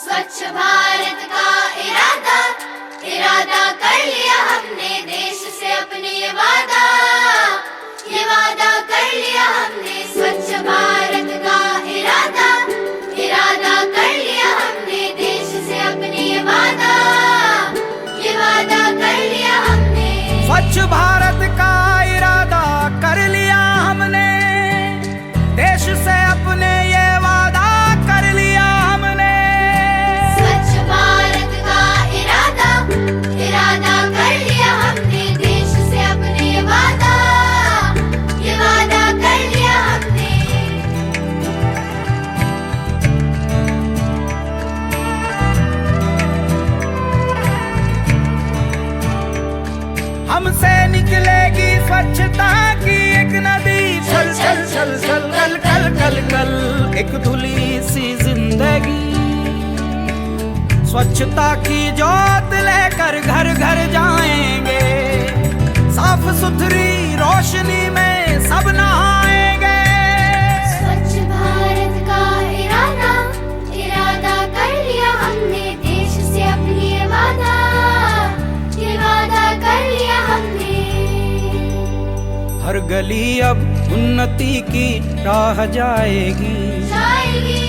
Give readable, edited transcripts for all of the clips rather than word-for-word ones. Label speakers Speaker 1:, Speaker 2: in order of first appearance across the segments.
Speaker 1: स्वच्छ भारत का इरादा इरादा कर लिया हमने, देश से अपने ये वादा कर लिया हमने। स्वच्छ भारत का इरादा इरादा कर लिया हमने, देश से अपने ये वादा कर लिया हमने।
Speaker 2: स्वच्छ भारत का इरादा कर लिया हमने, देश से अपने ये वादा कर लिया हमने।
Speaker 1: स्वच्छ भारत का इरादा इरादा कर लिया हमने, देश से अपने ये वादा कर लिया हमने।
Speaker 2: हमसे निकलेगी स्वच्छता की एक नदी, चल चल चल चल कल कल कल कल एक धुली सी जिंदगी। स्वच्छता की जोत लेकर घर घर जाएंगे, साफ सुथरी रोशनी में सब नहाएंगे।
Speaker 1: स्वच्छ भारत का इरादा इरादा कर लिया हमने, देश से अपनी ये वादा कर लिया हमने।
Speaker 2: हर गली अब उन्नति की राह जाएगी,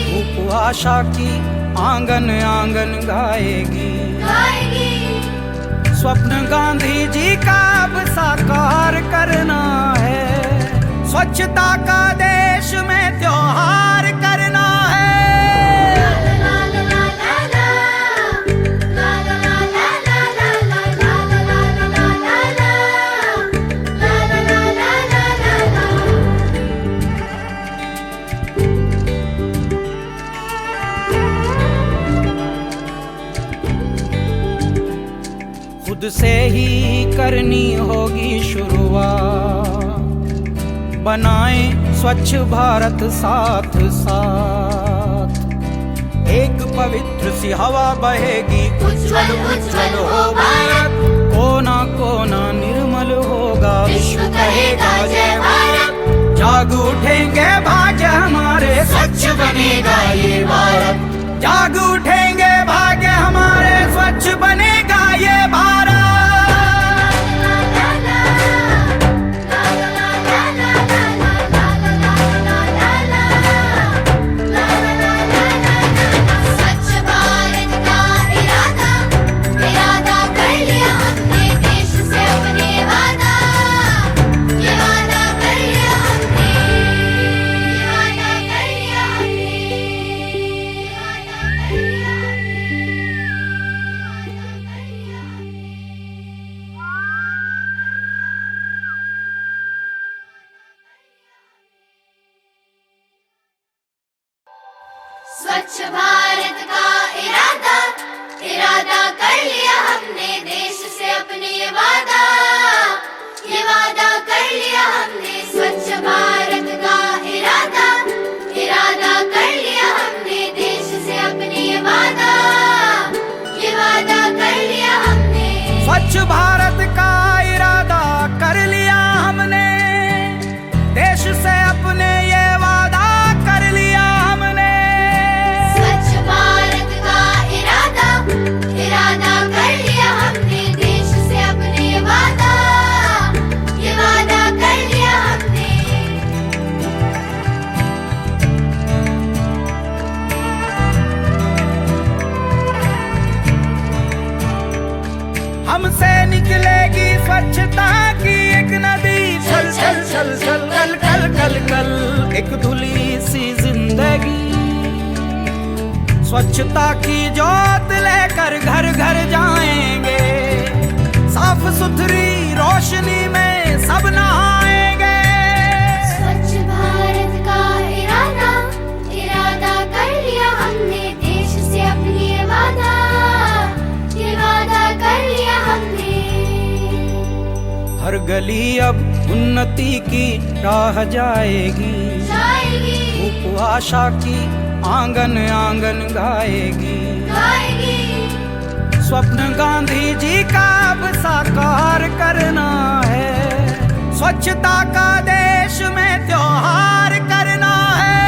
Speaker 2: धूप आशा की आंगन आंगन गाएगी। स्वप्न गांधी जी का अब साकार करना है, स्वच्छता का देश में त्योहार करना है। खुद से ही करनी होगी शुरुआत, बनाएं स्वच्छ भारत साथ साथ। एक पवित्र सी हवा बहेगी, उज्जवल उज्जवल हो भारत। कोना कोना निर्मल होगा, विश्व कहेगा जय भारत। जाग उठेंगे भाग्य हमारे, स्वच्छ बनेगा ये भारत। जाग उठेंगे भाग्य हमारे, स्वच्छ बनेगा ये भारत।
Speaker 1: स्वच्छ भारत का इरादा इरादा कर लिया हमने, देश से अपने ये वादा कर लिया हमने। स्वच्छ भारत का इरादा इरादा कर लिया हमने, देश से अपने ये वादा कर लिया हमने।
Speaker 2: स्वच्छ भारत का इरादा कर लिया हमने, देश से अपने ये वादा कर लिया हमने।
Speaker 1: स्वच्छ भारत का इरादा इरादा कर लिया हमने, देश से अपने ये वादा कर लिया हमने।
Speaker 2: हमसे निकलेगी स्वच्छता की एक नदी, चल चल चल चल कल कल कल कल एक धुली सी जिंदगी। स्वच्छता की जोत लेकर घर घर जाएंगे, साफ सुथरी रोशनी में सब नहाएंगे।
Speaker 1: स्वच्छ भारत का इरादा इरादा कर लिया हमने, देश से अपनी ये वादा कर लिया हमने।
Speaker 2: हर गली अब उन्नति की राह जाएगी, धूप आशा की आंगन आंगन गाएगी। स्वप्न गांधी जी का अब साकार करना है, स्वच्छता का देश में त्योहार करना है।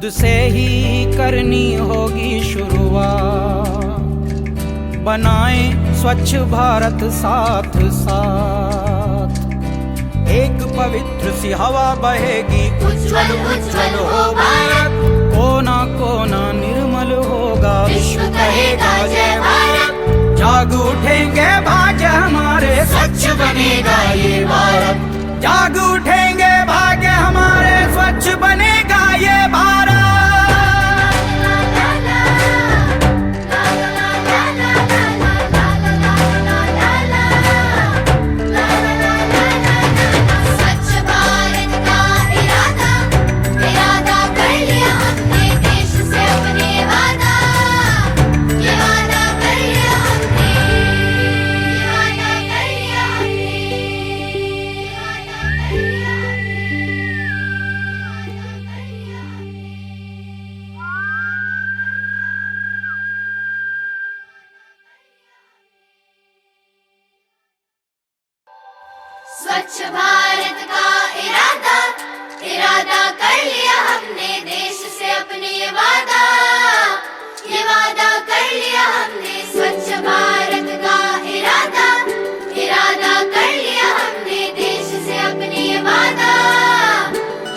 Speaker 2: खुद से ही करनी होगी शुरुआत, बनाएं स्वच्छ भारत साथ साथ। एक पवित्र सी हवा बहेगी,
Speaker 1: उज्ज्वल उज्ज्वल हो भारत।
Speaker 2: कोना कोना निर्मल होगा,
Speaker 1: विश्व कहेगा जय भारत।
Speaker 2: जाग उठेंगे भाग्य हमारे,
Speaker 1: स्वच्छ बनेगा ये भारत।
Speaker 2: जाग उठेंगे भाग्य हमारे, स्वच्छ बनेगा ये भारत।
Speaker 1: स्वच्छ भारत का इरादा, इरादा कर लिया हमने देश से अपने वादा। ये वादा कर लिया हमने, ये वादा कर लिया हमने, ये वादा कर लिया स्वच्छ भारत का इरादा, इरादा कर लिया हमने देश से अपने ये वादा। ये वादा कर लिया हमने स्वच्छ भारत का इरादा, इरादा कर लिया हमने देश से अपने ये वादा।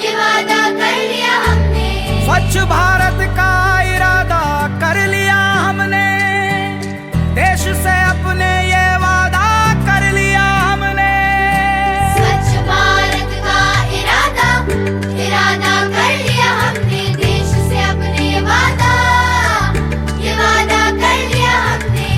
Speaker 1: ये वादा कर लिया हमने,
Speaker 2: स्वच्छ भारत का इरादा कर लिया हमने, देश से अपने ये वादा कर लिया हमने।
Speaker 1: स्वच्छ भारत का इरादा, इरादा कर लिया हमने देश से अपने ये वादा। ये वादा कर लिया हमने।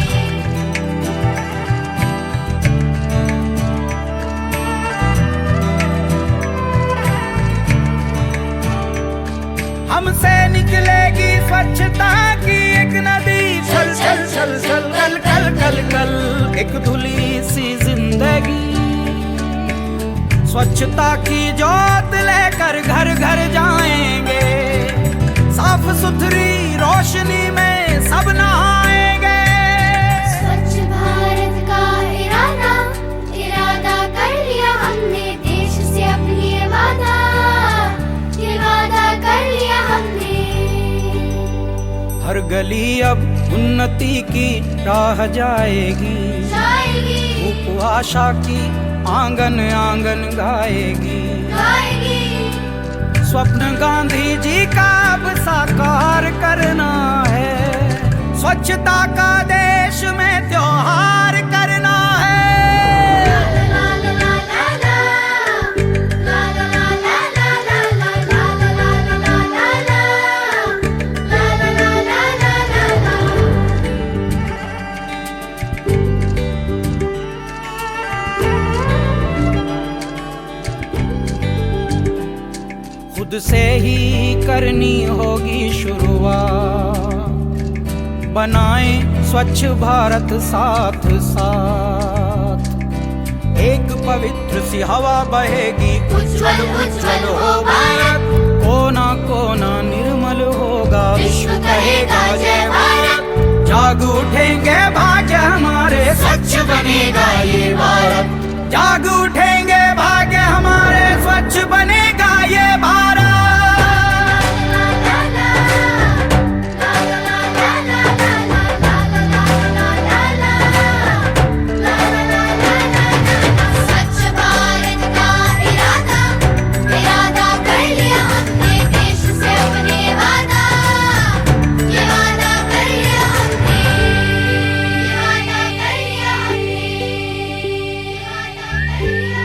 Speaker 2: हमसे निकलेगी स्वच्छता की एक नदी, छल छल छल छल कल कल कल कल एक धुली सी जिंदगी। स्वच्छता की जोत लेकर घर घर जाएंगे, साफ सुथरी रोशनी में सब नहाएंगे।
Speaker 1: स्वच्छ भारत का इरादा, इरादा कर लिया हमने देश से अपनी ये वादा। ये वादा कर लिया हमने।
Speaker 2: हर गली अब उन्नति की राह जाएगी,
Speaker 1: जाएगी,
Speaker 2: धूप आशा की आंगन आंगन गाएगी।
Speaker 1: गाएगी।
Speaker 2: स्वप्न गांधी जी का अब साकार करना है, स्वच्छता का देश में त्योहार करना है। खुद से ही करनी होगी शुरुआत, बनाएं स्वच्छ भारत साथ साथ। एक पवित्र सी हवा बहेगी,
Speaker 1: उज्ज्वल उज्ज्वल हो भारत।
Speaker 2: कोना कोना निर्मल होगा,
Speaker 1: विश्व कहेगा जय भारत।
Speaker 2: जाग उठेंगे भाग्य हमारे,
Speaker 1: स्वच्छ बनेगा ये भारत।
Speaker 2: जाग उठेंगे भाग्य हमारे, स्वच्छ बनेगा ये भारत।
Speaker 1: स्वच्छ भारत का इरादा, इरादा कर लिया हमने देश से अपने वादा। ये वादा कर लिया हमने, ये वादा कर लिया हमने, ये वादा कर लिया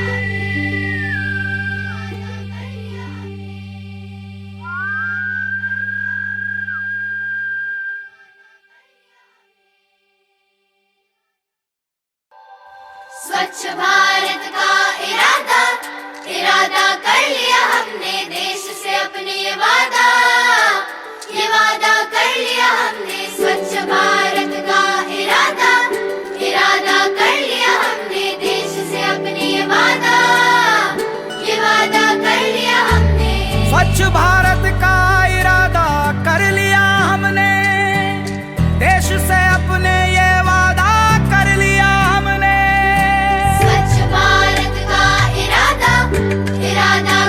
Speaker 1: स्वच्छ भारत का इरादा, इरादा कर लिया हमने देश से अपने ये वादा। ये वादा कर लिया हमने स्वच्छ भारत का इरादा, इरादा कर लिया हमने देश से अपने ये वादा। ये वादा कर लिया हमने।
Speaker 2: स्वच्छ भारत का इरादा कर लिया हमने, देश से अपने ये वादा कर लिया हमने।
Speaker 1: स्वच्छ भारत का इरादा, इरादा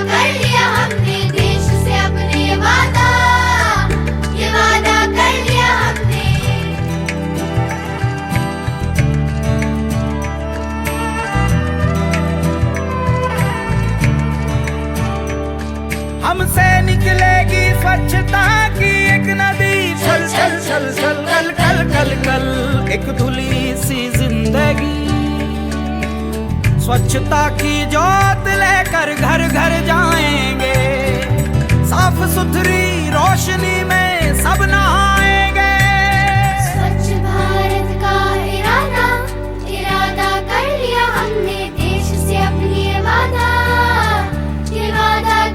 Speaker 2: हमसे निकलेगी स्वच्छता की एक नदी, छल छल छल छल कल कल कल कल, एक धुली सी जिंदगी। स्वच्छता की जोत लेकर घर घर जाएंगे, साफ सुथरी रोशनी में सब नहाएंगे।
Speaker 1: स्वच्छ भारत का इरादा, इरादा कर लिया हमने, देश से अपनी ये वादा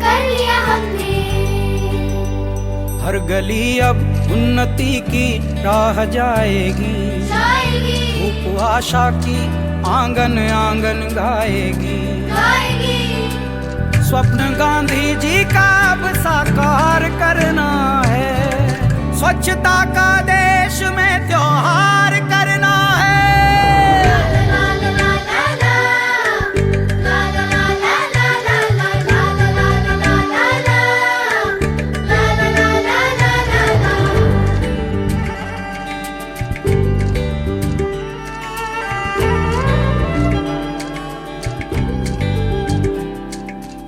Speaker 1: कर लिया हमने।
Speaker 2: हर गली अब उन्नति की राह जाएगी, धूप आशा की आंगन आंगन गाएगी। स्वप्न गांधी जी का अब साकार करना है, स्वच्छता का देश में त्योहार करना है।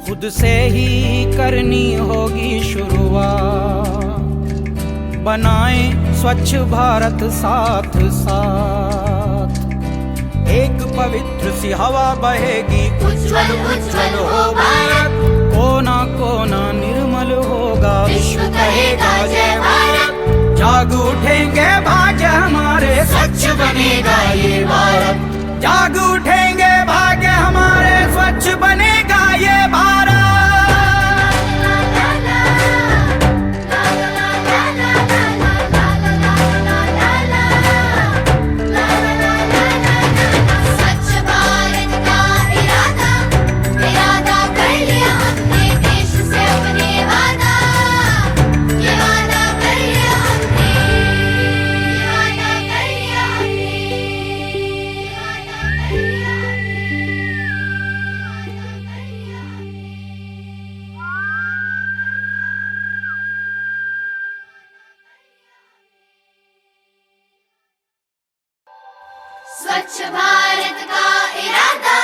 Speaker 2: खुद से ही करनी होगी शुरुआत, बनाएं स्वच्छ भारत साथ साथ। एक पवित्र सी हवा बहेगी,
Speaker 1: उज्ज्वल उज्ज्वल हो भारत,
Speaker 2: कोना कोना निर्मल होगा,
Speaker 1: विश्व कहेगा जय भारत।
Speaker 2: जाग उठेंगे भाग्य हमारे,
Speaker 1: स्वच्छ बनेगा ये भारत।
Speaker 2: जाग उठेंगे भाग्य हमारे, स्वच्छ बनेगा ये भारत।
Speaker 1: स्वच्छ भारत का इरादा,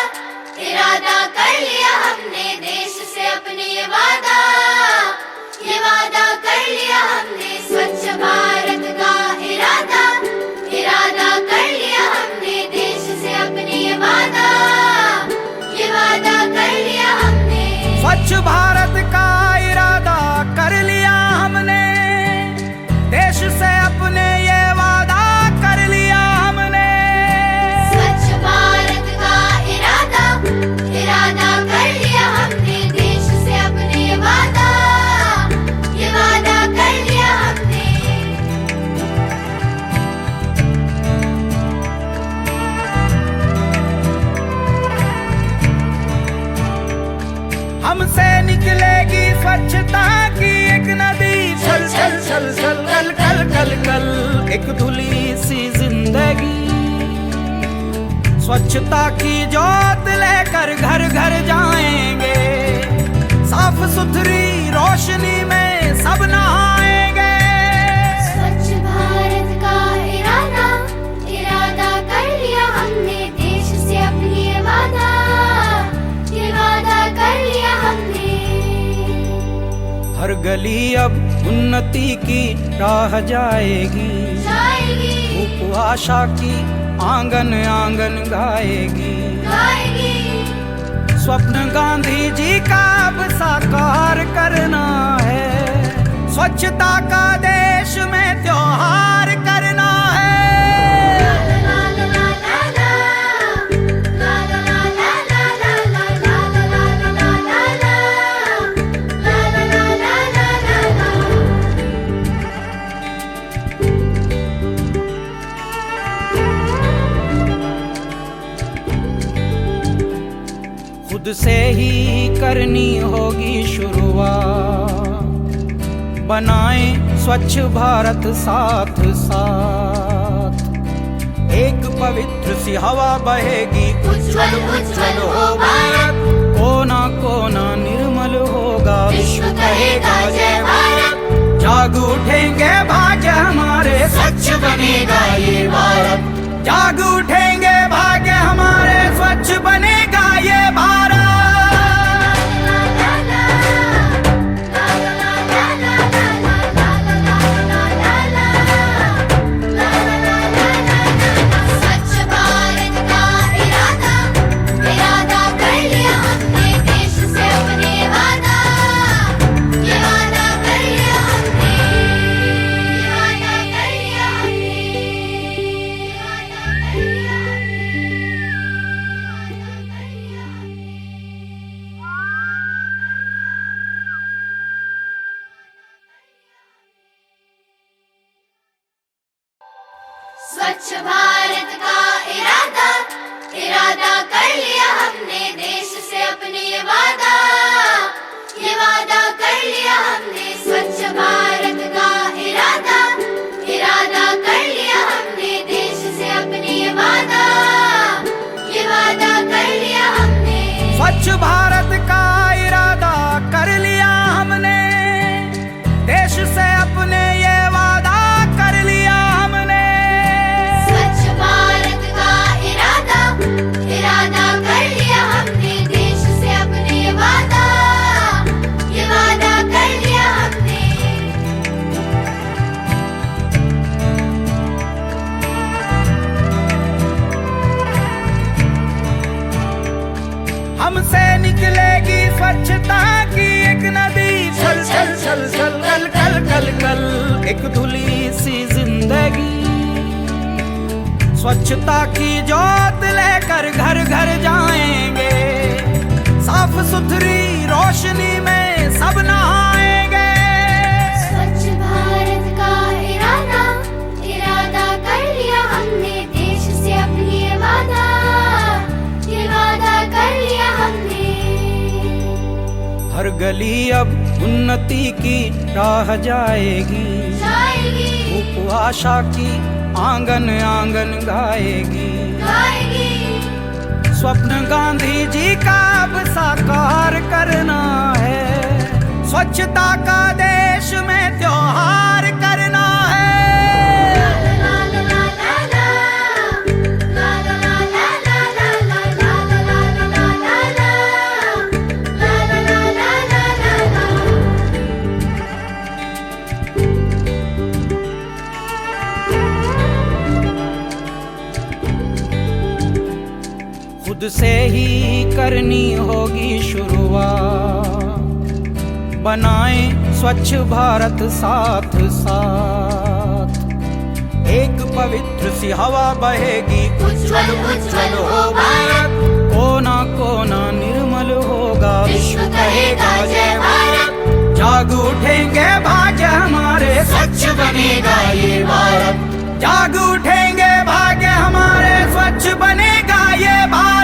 Speaker 1: इरादा कर लिया हमने, देश से अपने वादा, ये वादा कर लिया हमने, ये वादा कर लिया हमने, ये वादा कर लिया स्वच्छ भारत का इरादा, इरादा कर लिया हमने, देश से अपने ये वादा कर लिया हमने। स्वच्छ भारत का इरादा, इरादा कर लिया हमने, देश से अपने ये वादा कर लिया हमने।
Speaker 2: स्वच्छ भारत का इरादा कर लिया हमने, देश से अपने ये वादा कर लिया हमने।
Speaker 1: स्वच्छ भारत का इरादा, इरादा कर लिया हमने, देश से अपने ये वादा कर लिया हमने।
Speaker 2: हमसे निकलेगी स्वच्छता की एक नदी, छल छल छल छल कल कल कल कल, एक धुली सी जिंदगी। स्वच्छता की जोत लेकर घर घर जाएंगे, साफ सुथरी रोशनी में सब नहाएंगे।
Speaker 1: स्वच्छ भारत का इरादा, इरादा कर लिया हमने, देश से अपनी ये वादा कर लिया हमने।
Speaker 2: हर गली अब उन्नति की राह जाएगी, धूप आशा की आंगन आंगन गाएगी। स्वप्न गांधी जी का अब साकार करना है, स्वच्छता का देश में त्योहार करना है। खुद से ही करनी होगी शुरुआत, बनाएं स्वच्छ भारत साथ साथ। एक पवित्र सी हवा बहेगी,
Speaker 1: उज्ज्वल उज्ज्वल हो भारत,
Speaker 2: कोना कोना निर्मल होगा,
Speaker 1: विश्व कहेगा जय भारत।
Speaker 2: जाग उठेंगे भाग्य हमारे,
Speaker 1: स्वच्छ बनेगा ये भारत।
Speaker 2: जाग उठेंगे भाग्य हमारे, स्वच्छ बनेगा ये भारत।
Speaker 1: स्वच्छ भारत का इरादा इरादा कर लिया हमने देश से अपने ये वादा कर लिया हमने स्वच्छ भारत का इरादा कर लिया हमने देश से अपने ये वादा कर लिया हमने
Speaker 2: स्वच्छ भारत का इरादा कर लिया हमने देश से अपने ये वादा कर लिया हमने
Speaker 1: स्वच्छ भारत का इरादा कर लिया हमने देश से अपने ये वादा कर लिया हमने
Speaker 2: हमसे निकलेगी स्वच्छता की एक नदी छल छल छल छल कल कल कल कल एक धुली सी जिंदगी स्वच्छता की जोत लेकर घर घर जाएंगे साफ सुथरी रोशनी में सब नहाएंगे
Speaker 1: स्वच्छ भारत का इरादा कर लिया हमने देश से अपनी ये वादा कर लिया हमने
Speaker 2: हर गली अब उन्नति की राह जाएगी धूप आशा की आंगन आंगन गाएगी स्वप्न गांधी जी का अब साकार करना है स्वच्छता का देश में त्योहार करना है खुद से ही करनी होगी शुरुआत बनाएं स्वच्छ भारत साथ साथ एक पवित्र सी हवा बहेगी उज्जवल उज्जवल हो भारत कोना कोना निर्मल होगा विश्व कहेगा जय भारत जाग उठेंगे भाग्य हमारे स्वच्छ बनेगा ये भारत जाग उठेंगे भाग्य हमारे स्वच्छ बनेगा ये भारत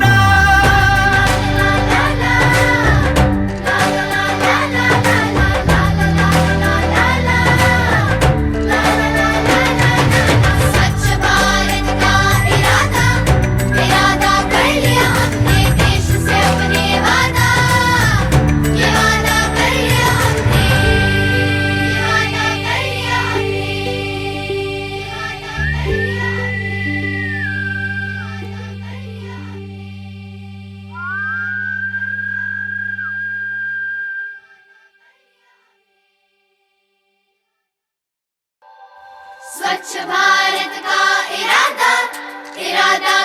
Speaker 1: स्वच्छ भारत का इरादा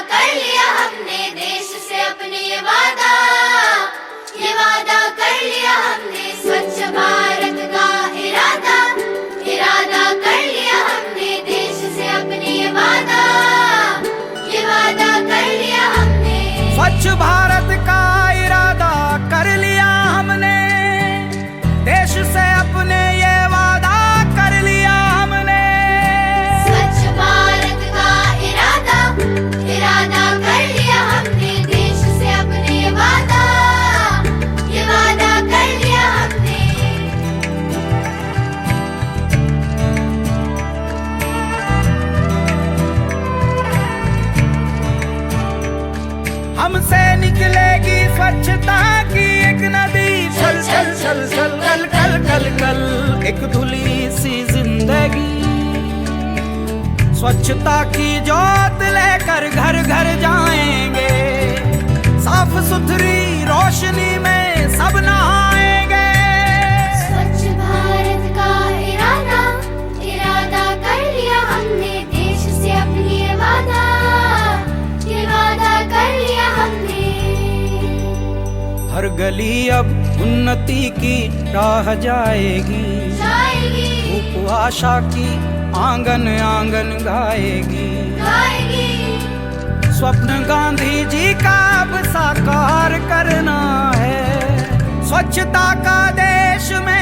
Speaker 1: कर लिया हमने देश से अपने वादा कर लिया हमने कर लिया स्वच्छ भारत का इरादा कर लिया हमने देश से अपने ये वादा कर लिया हमने स्वच्छ भारत का इरादा कर लिया हमने देश से अपने ये वादा कर लिया हमने
Speaker 2: स्वच्छ भारत का इरादा कर लिया हमने देश से अपने ये वादा कर लिया हमने
Speaker 1: स्वच्छ भारत का इरादा कर लिया हमने देश से अपने ये वादा कर लिया हमने
Speaker 2: हमसे निकलेगी स्वच्छता की एक नदी छल छल छल छल कल कल कल कल एक धुली सी जिंदगी स्वच्छता की जोत लेकर घर घर जाएंगे साफ सुथरी रोशनी में सब नहाएंगे
Speaker 1: स्वच्छ भारत का इरादा कर लिया हमने देश से अपनी ये वादा कर लिया हमने
Speaker 2: हर गली अब उन्नति की राह जाएगी धूप आशा की आंगन आंगन गाएगी स्वप्न गांधी जी का अब साकार करना है स्वच्छता का देश में